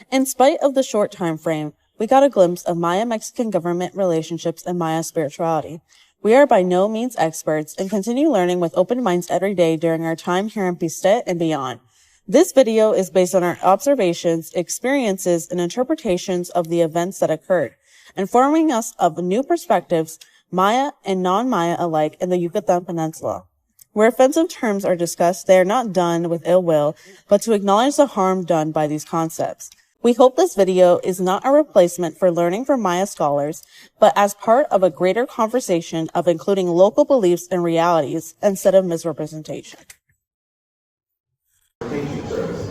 In spite of the short time frame, we got a glimpse of Maya-Mexican government relationships and Maya spirituality. We are by no means experts and continue learning with open minds every day during our time here in Piste and beyond. This video is based on our observations, experiences, and interpretations of the events that occurred, informing us of new perspectives, Maya and non-Maya alike, in the Yucatan Peninsula. Where offensive terms are discussed, they are not done with ill will, but to acknowledge the harm done by these concepts. We hope this video is not a replacement for learning from Maya scholars, but as part of a greater conversation of including local beliefs and realities instead of misrepresentation.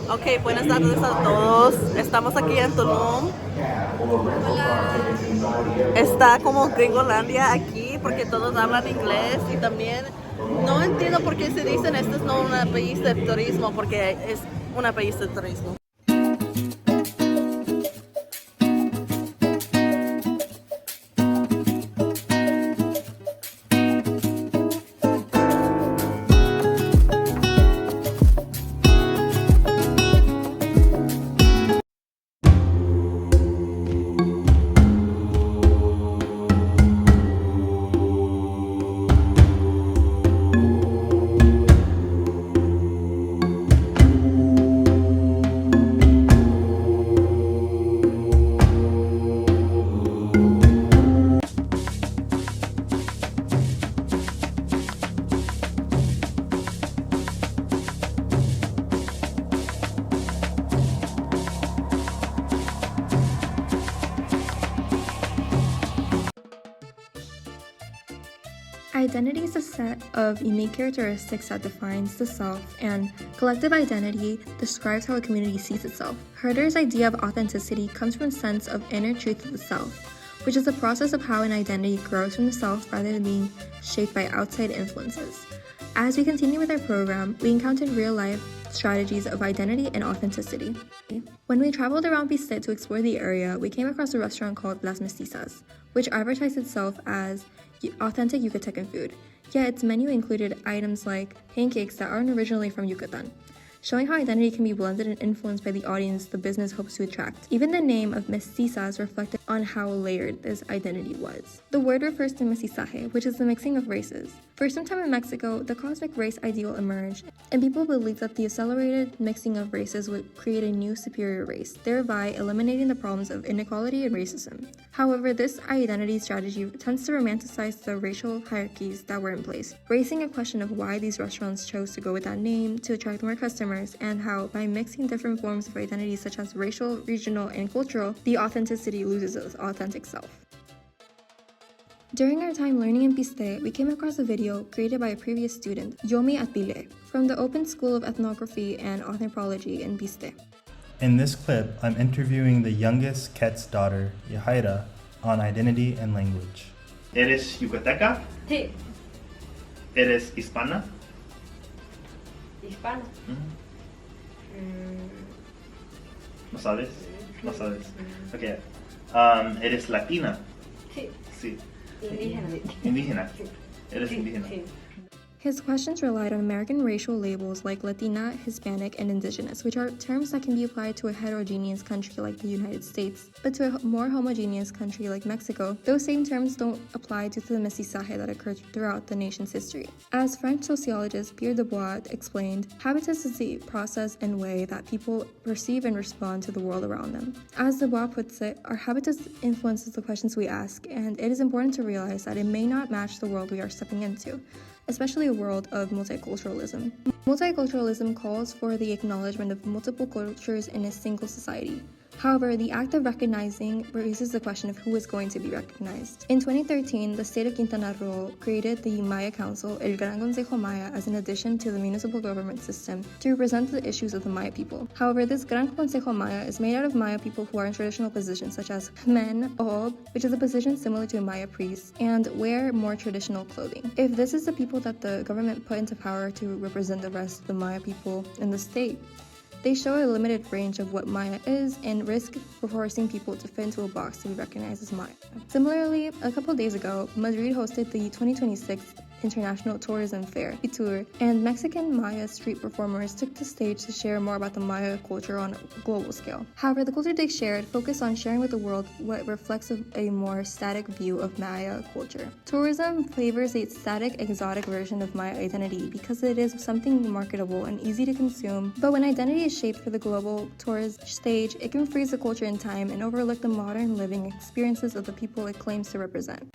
Ok, buenas tardes a todos. Estamos aquí en Tulum. Está como Gringolandia aquí porque todos hablan inglés y también no entiendo por qué se dicen este es no un país de turismo porque es un país de turismo. Identity is a set of unique characteristics that defines the self, and collective identity describes how a community sees itself. Herder's idea of authenticity comes from a sense of inner truth of the self, which is the process of how an identity grows from the self rather than being shaped by outside influences. As we continue with our program, we encountered real-life strategies of identity and authenticity. When we traveled around Piste to explore the area, we came across a restaurant called Las Mestizas, which advertised itself as authentic Yucatecan food, yet its menu included items like pancakes that aren't originally from Yucatan, showing how identity can be blended and influenced by the audience the business hopes to attract. Even the name of mestizas reflected on how layered this identity was. The word refers to mestizaje, which is the mixing of races. For some time in Mexico, the cosmic race ideal emerged, and people believed that the accelerated mixing of races would create a new superior race, thereby eliminating the problems of inequality and racism. However, this identity strategy tends to romanticize the racial hierarchies that were in place, raising a question of why these restaurants chose to go with that name to attract more customers, and how, by mixing different forms of identity such as racial, regional, and cultural, the authenticity loses its authentic self. During our time learning in Piste, we came across a video created by a previous student, Yomi Atbile, from the Open School of Ethnography and Anthropology in Piste. In this clip, I'm interviewing the youngest Ket's daughter, Yahaira, on identity and language. ¿Eres yucateca? Sí. ¿Eres hispana? Hispana. ¿No sabes? No sabes. Ok. ¿Eres latina? Sí. Sí. Indígena. ¿Indígena? ¿Eres indígena? Sí. His questions relied on American racial labels like Latina, Hispanic, and Indigenous, which are terms that can be applied to a heterogeneous country like the United States. But to a more homogeneous country like Mexico, those same terms don't apply due to the mestizaje that occurred throughout the nation's history. As French sociologist Pierre Dubois explained, habitus is the process and way that people perceive and respond to the world around them. As Dubois puts it, our habitus influences the questions we ask, and it is important to realize that it may not match the world we are stepping into, especially a world of multiculturalism. Multiculturalism calls for the acknowledgement of multiple cultures in a single society. However, the act of recognizing raises the question of who is going to be recognized. In 2013, the state of Quintana Roo created the Maya Council, El Gran Consejo Maya, as an addition to the municipal government system to represent the issues of the Maya people. However, this Gran Consejo Maya is made out of Maya people who are in traditional positions such as men, Ob, which is a position similar to a Maya priest, and wear more traditional clothing. If this is the people that the government put into power to represent the rest of the Maya people in the state, they show a limited range of what Maya is and risk forcing people to fit into a box to be recognized as Maya. Similarly, a couple days ago, Madrid hosted the 2026 International Tourism Fair, Tour, and Mexican Maya street performers took the stage to share more about the Maya culture on a global scale. However, the culture they shared focused on sharing with the world what reflects a more static view of Maya culture. Tourism favors a static, exotic version of Maya identity because it is something marketable and easy to consume, but when identity is shaped for the global tourist stage, it can freeze the culture in time and overlook the modern living experiences of the people it claims to represent.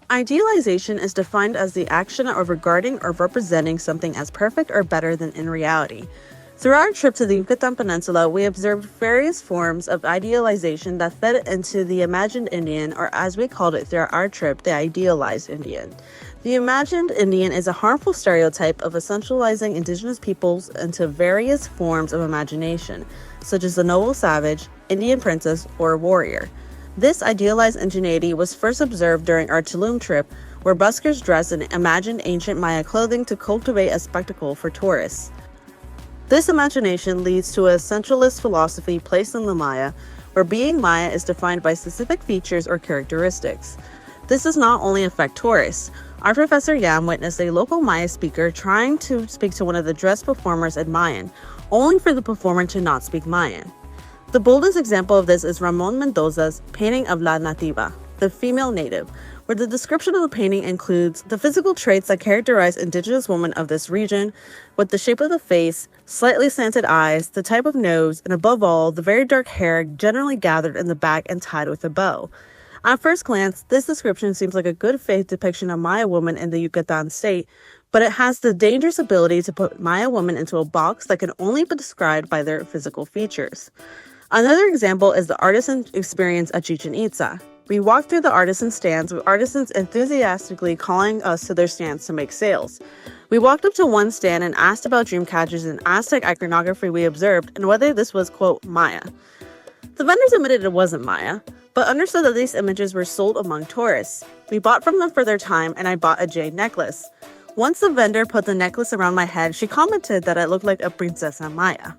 Idealization is defined as the action of regarding or representing something as perfect or better than in reality. Throughout our trip to the Yucatan Peninsula, we observed various forms of idealization that fed into the imagined Indian, or as we called it throughout our trip, the idealized Indian. The imagined Indian is a harmful stereotype of essentializing indigenous peoples into various forms of imagination, such as the noble savage, Indian princess, or warrior. This idealized indigeneity was first observed during our Tulum trip, where buskers dressed in imagined ancient Maya clothing to cultivate a spectacle for tourists. This imagination leads to a centralist philosophy placed in the Maya, where being Maya is defined by specific features or characteristics. This does not only affect tourists. Our Professor Yam witnessed a local Maya speaker trying to speak to one of the dressed performers in Mayan, only for the performer to not speak Mayan. The boldest example of this is Ramon Mendoza's painting of La Nativa, the female native, where the description of the painting includes the physical traits that characterize indigenous women of this region, with the shape of the face, slightly slanted eyes, the type of nose, and above all, the very dark hair generally gathered in the back and tied with a bow. At first glance, this description seems like a good faith depiction of Maya women in the Yucatan state, but it has the dangerous ability to put Maya women into a box that can only be described by their physical features. Another example is the artisan experience at Chichen Itza. We walked through the artisan stands with artisans enthusiastically calling us to their stands to make sales. We walked up to one stand and asked about dream catchers and Aztec iconography we observed and whether this was, quote, Maya. The vendors admitted it wasn't Maya, but understood that these images were sold among tourists. We bought from them for their time, and I bought a jade necklace. Once the vendor put the necklace around my head, she commented that it looked like a princesa Maya.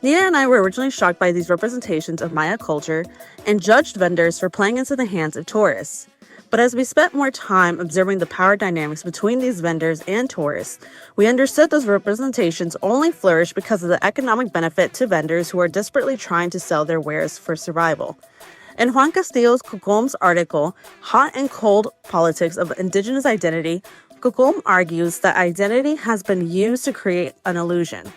Nina and I were originally shocked by these representations of Maya culture and judged vendors for playing into the hands of tourists. But as we spent more time observing the power dynamics between these vendors and tourists, we understood those representations only flourish because of the economic benefit to vendors who are desperately trying to sell their wares for survival. In Juan Castillo's Cucom's article, Hot and Cold Politics of Indigenous Identity, Cucom argues that identity has been used to create an illusion.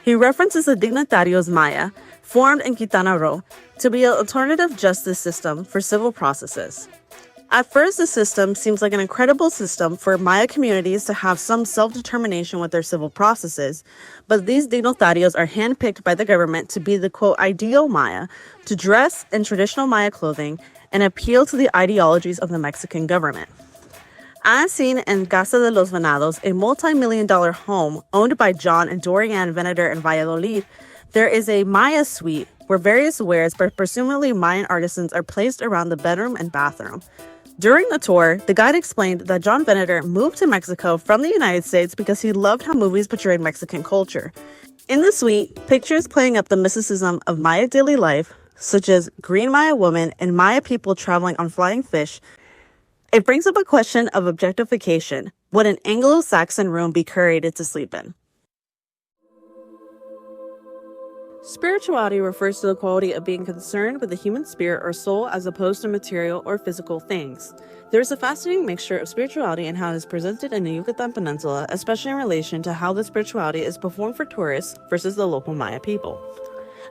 He references the Dignatarios Maya, formed in Quintana Roo, to be an alternative justice system for civil processes. At first, the system seems like an incredible system for Maya communities to have some self-determination with their civil processes, but these dignatarios are handpicked by the government to be the, quote, ideal Maya, to dress in traditional Maya clothing and appeal to the ideologies of the Mexican government. As seen in Casa de los Venados, a multi-million-dollar home owned by John and Dorian Venator in Valladolid, there is a Maya suite where various wares by presumably Mayan artisans are placed around the bedroom and bathroom. During the tour, the guide explained that John Venator moved to Mexico from the United States because he loved how movies portrayed Mexican culture. In the suite, pictures playing up the mysticism of Maya daily life, such as green Maya women and Maya people traveling on flying fish. It brings up a question of objectification. Would an Anglo-Saxon room be curated to sleep in? Spirituality refers to the quality of being concerned with the human spirit or soul as opposed to material or physical things. There is a fascinating mixture of spirituality and how it is presented in the Yucatan Peninsula, especially in relation to how the spirituality is performed for tourists versus the local Maya people.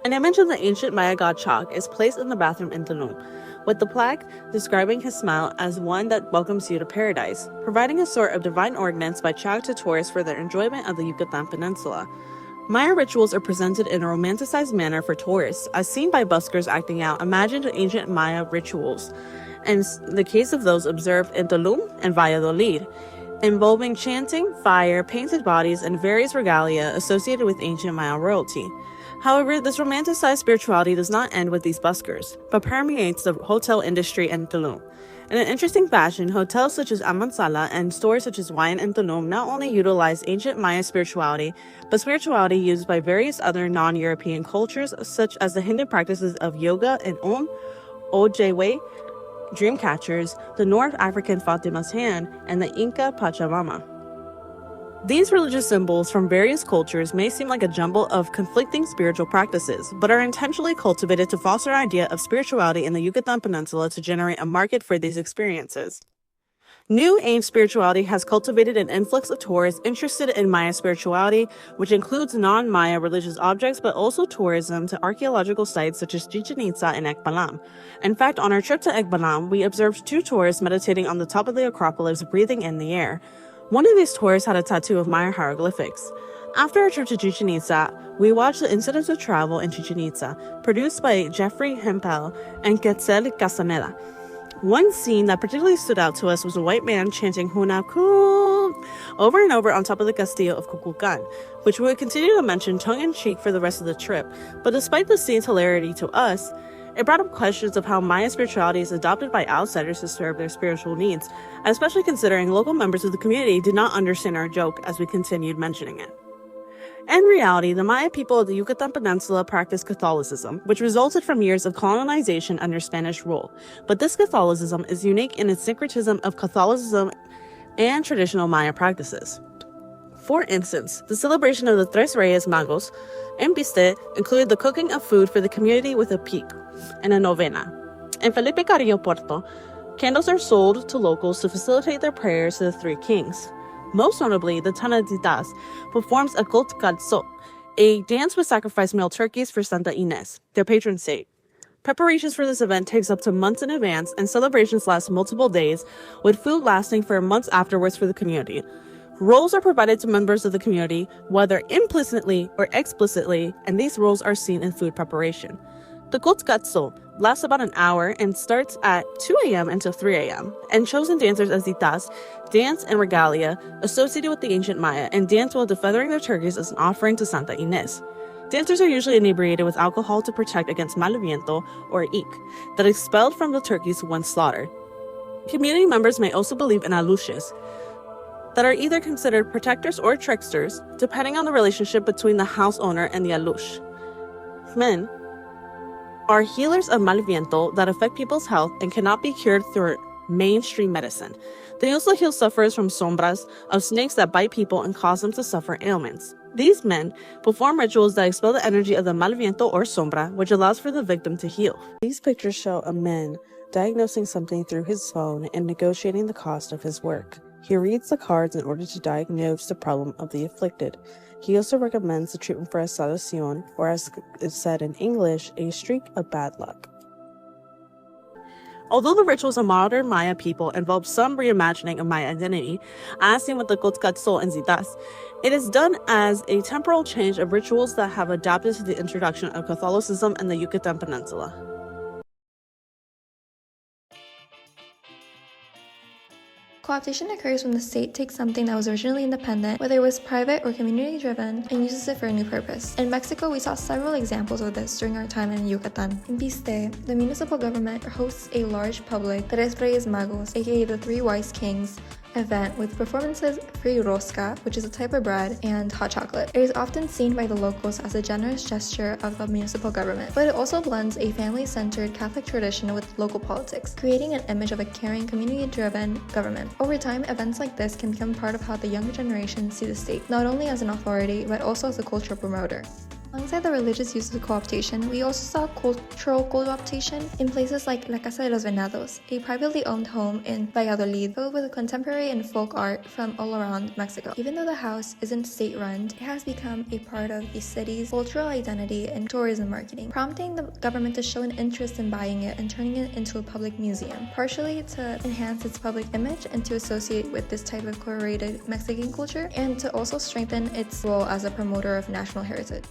And I mentioned the ancient Maya god Chak is placed in the bathroom in Tulum, with the plaque describing his smile as one that welcomes you to paradise, providing a sort of divine ordinance by Chak to tourists for their enjoyment of the Yucatan Peninsula. Maya rituals are presented in a romanticized manner for tourists, as seen by buskers acting out imagined ancient Maya rituals, and the case of those observed in Tulum and Valladolid, involving chanting, fire, painted bodies, and various regalia associated with ancient Maya royalty. However, this romanticized spirituality does not end with these buskers, but permeates the hotel industry in Tulum. In an interesting fashion, hotels such as Amansala and stores such as Wine and Tulum not only utilize ancient Maya spirituality, but spirituality used by various other non-European cultures, such as the Hindu practices of yoga and Ojway, Dreamcatchers, the North African Fatima's hand, and the Inca Pachamama. These religious symbols from various cultures may seem like a jumble of conflicting spiritual practices, but are intentionally cultivated to foster an idea of spirituality in the Yucatan Peninsula to generate a market for these experiences. New Age spirituality has cultivated an influx of tourists interested in Maya spirituality, which includes non-Maya religious objects, but also tourism to archaeological sites such as Chichen Itza and Ekbalam. In fact, on our trip to Ekbalam, we observed 2 tourists meditating on the top of the Acropolis, breathing in the air. One of these tourists had a tattoo of Maya hieroglyphics. After our trip to Chichen Itza, we watched the Incidents of Travel in Chichen Itza, produced by Jeffrey Hempel and Quetzal Casaneda. One scene that particularly stood out to us was a white man chanting Hunakul over and over on top of the Castillo of Kukulkan, which we would continue to mention tongue-in-cheek for the rest of the trip. But despite the scene's hilarity to us, it brought up questions of how Maya spirituality is adopted by outsiders to serve their spiritual needs, especially considering local members of the community did not understand our joke as we continued mentioning it. In reality, the Maya people of the Yucatan Peninsula practiced Catholicism, which resulted from years of colonization under Spanish rule. But this Catholicism is unique in its syncretism of Catholicism and traditional Maya practices. For instance, the celebration of the Tres Reyes Magos in Piste included the cooking of food for the community with a peep and a novena. In Felipe Carrillo Puerto, candles are sold to locals to facilitate their prayers to the 3 kings. Most notably, the Tanaditas performs a Coltcatzo, a dance with sacrificed male turkeys for Santa Ines, their patron saint. Preparations for this event takes up to months in advance, and celebrations last multiple days, with food lasting for months afterwards for the community. Roles are provided to members of the community, whether implicitly or explicitly, and these roles are seen in food preparation. The Coltcatzo lasts about an hour and starts at 2 a.m. until 3 a.m., and chosen dancers as ditas dance in regalia associated with the ancient Maya and dance while defeathering their turkeys as an offering to Santa Ines. Dancers are usually inebriated with alcohol to protect against mal viento or ik, that is expelled from the turkeys once slaughtered. Community members may also believe in alushes, that are either considered protectors or tricksters, depending on the relationship between the house owner and the alush. Men are healers of mal viento that affect people's health and cannot be cured through mainstream medicine. They also heal sufferers from sombras, of snakes that bite people and cause them to suffer ailments. These men perform rituals that expel the energy of the mal viento or sombra, which allows for the victim to heal. These pictures show a man diagnosing something through his phone and negotiating the cost of his work. He reads the cards in order to diagnose the problem of the afflicted. He also recommends the treatment for a salvación, or as is said in English, a streak of bad luck. Although the rituals of modern Maya people involve some reimagining of Maya identity, as seen with the Coltcatzo and Zitas, it is done as a temporal change of rituals that have adapted to the introduction of Catholicism in the Yucatan Peninsula. Co-optation occurs when the state takes something that was originally independent, whether it was private or community-driven, and uses it for a new purpose. In Mexico, we saw several examples of this during our time in Yucatan. In Piste, the municipal government hosts a large public Tres Reyes Magos, aka the 3 Wise Kings, event with performances, free rosca, which is a type of bread, and hot chocolate. It is often seen by the locals as a generous gesture of the municipal government, but it also blends a family-centered Catholic tradition with local politics, creating an image of a caring, community-driven government. Over time, events like this can become part of how the younger generation see the state, not only as an authority, but also as a cultural promoter. Alongside the religious use of co-optation, we also saw cultural co-optation in places like La Casa de los Venados, a privately owned home in Valladolid filled with contemporary and folk art from all around Mexico. Even though the house isn't state-run, it has become a part of the city's cultural identity and tourism marketing, prompting the government to show an interest in buying it and turning it into a public museum, partially to enhance its public image and to associate with this type of curated Mexican culture, and to also strengthen its role as a promoter of national heritage.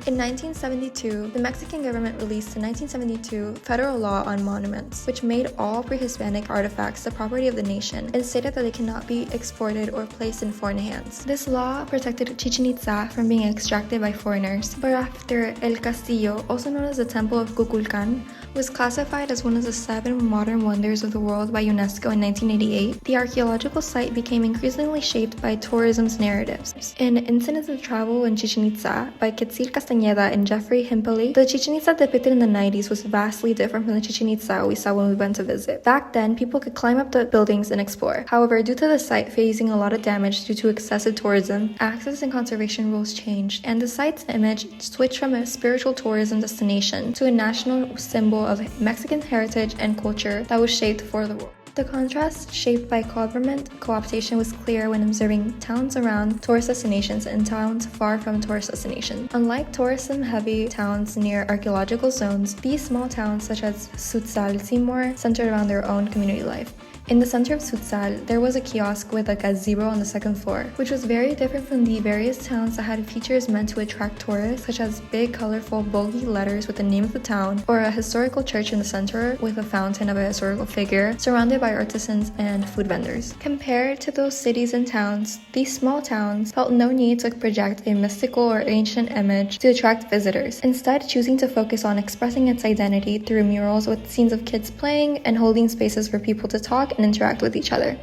In 1972, the Mexican government released the 1972 Federal Law on Monuments, which made all pre-Hispanic artifacts the property of the nation and stated that they cannot be exported or placed in foreign hands. This law protected Chichen Itza from being extracted by foreigners, but after El Castillo, also known as the Temple of Kukulkan, was classified as one of the 7 modern wonders of the world by UNESCO in 1988, the archaeological site became increasingly shaped by tourism's narratives. In Incidents of Travel in Chichen Itza by Quetzal Castañeda and Jeffrey Himpeley, the Chichen Itza depicted in the 90s was vastly different from the Chichen Itza we saw when we went to visit. Back then, people could climb up the buildings and explore. However, due to the site facing a lot of damage due to excessive tourism, access and conservation rules changed, and the site's image switched from a spiritual tourism destination to a national symbol of Mexican heritage and culture that was shaped for the world. The contrast shaped by government co-optation was clear when observing towns around tourist destinations and towns far from tourist destinations. Unlike tourism-heavy towns near archaeological zones, these small towns such as Sutzal, Seymour, centered around their own community life. In the center of Sutzal, there was a kiosk with a gazebo on the second floor, which was very different from the various towns that had features meant to attract tourists, such as big, colorful, bulky letters with the name of the town, or a historical church in the center with a fountain of a historical figure, surrounded by artisans and food vendors. Compared to those cities and towns, these small towns felt no need to project a mystical or ancient image to attract visitors, instead choosing to focus on expressing its identity through murals with scenes of kids playing and holding spaces for people to talk and interact with each other.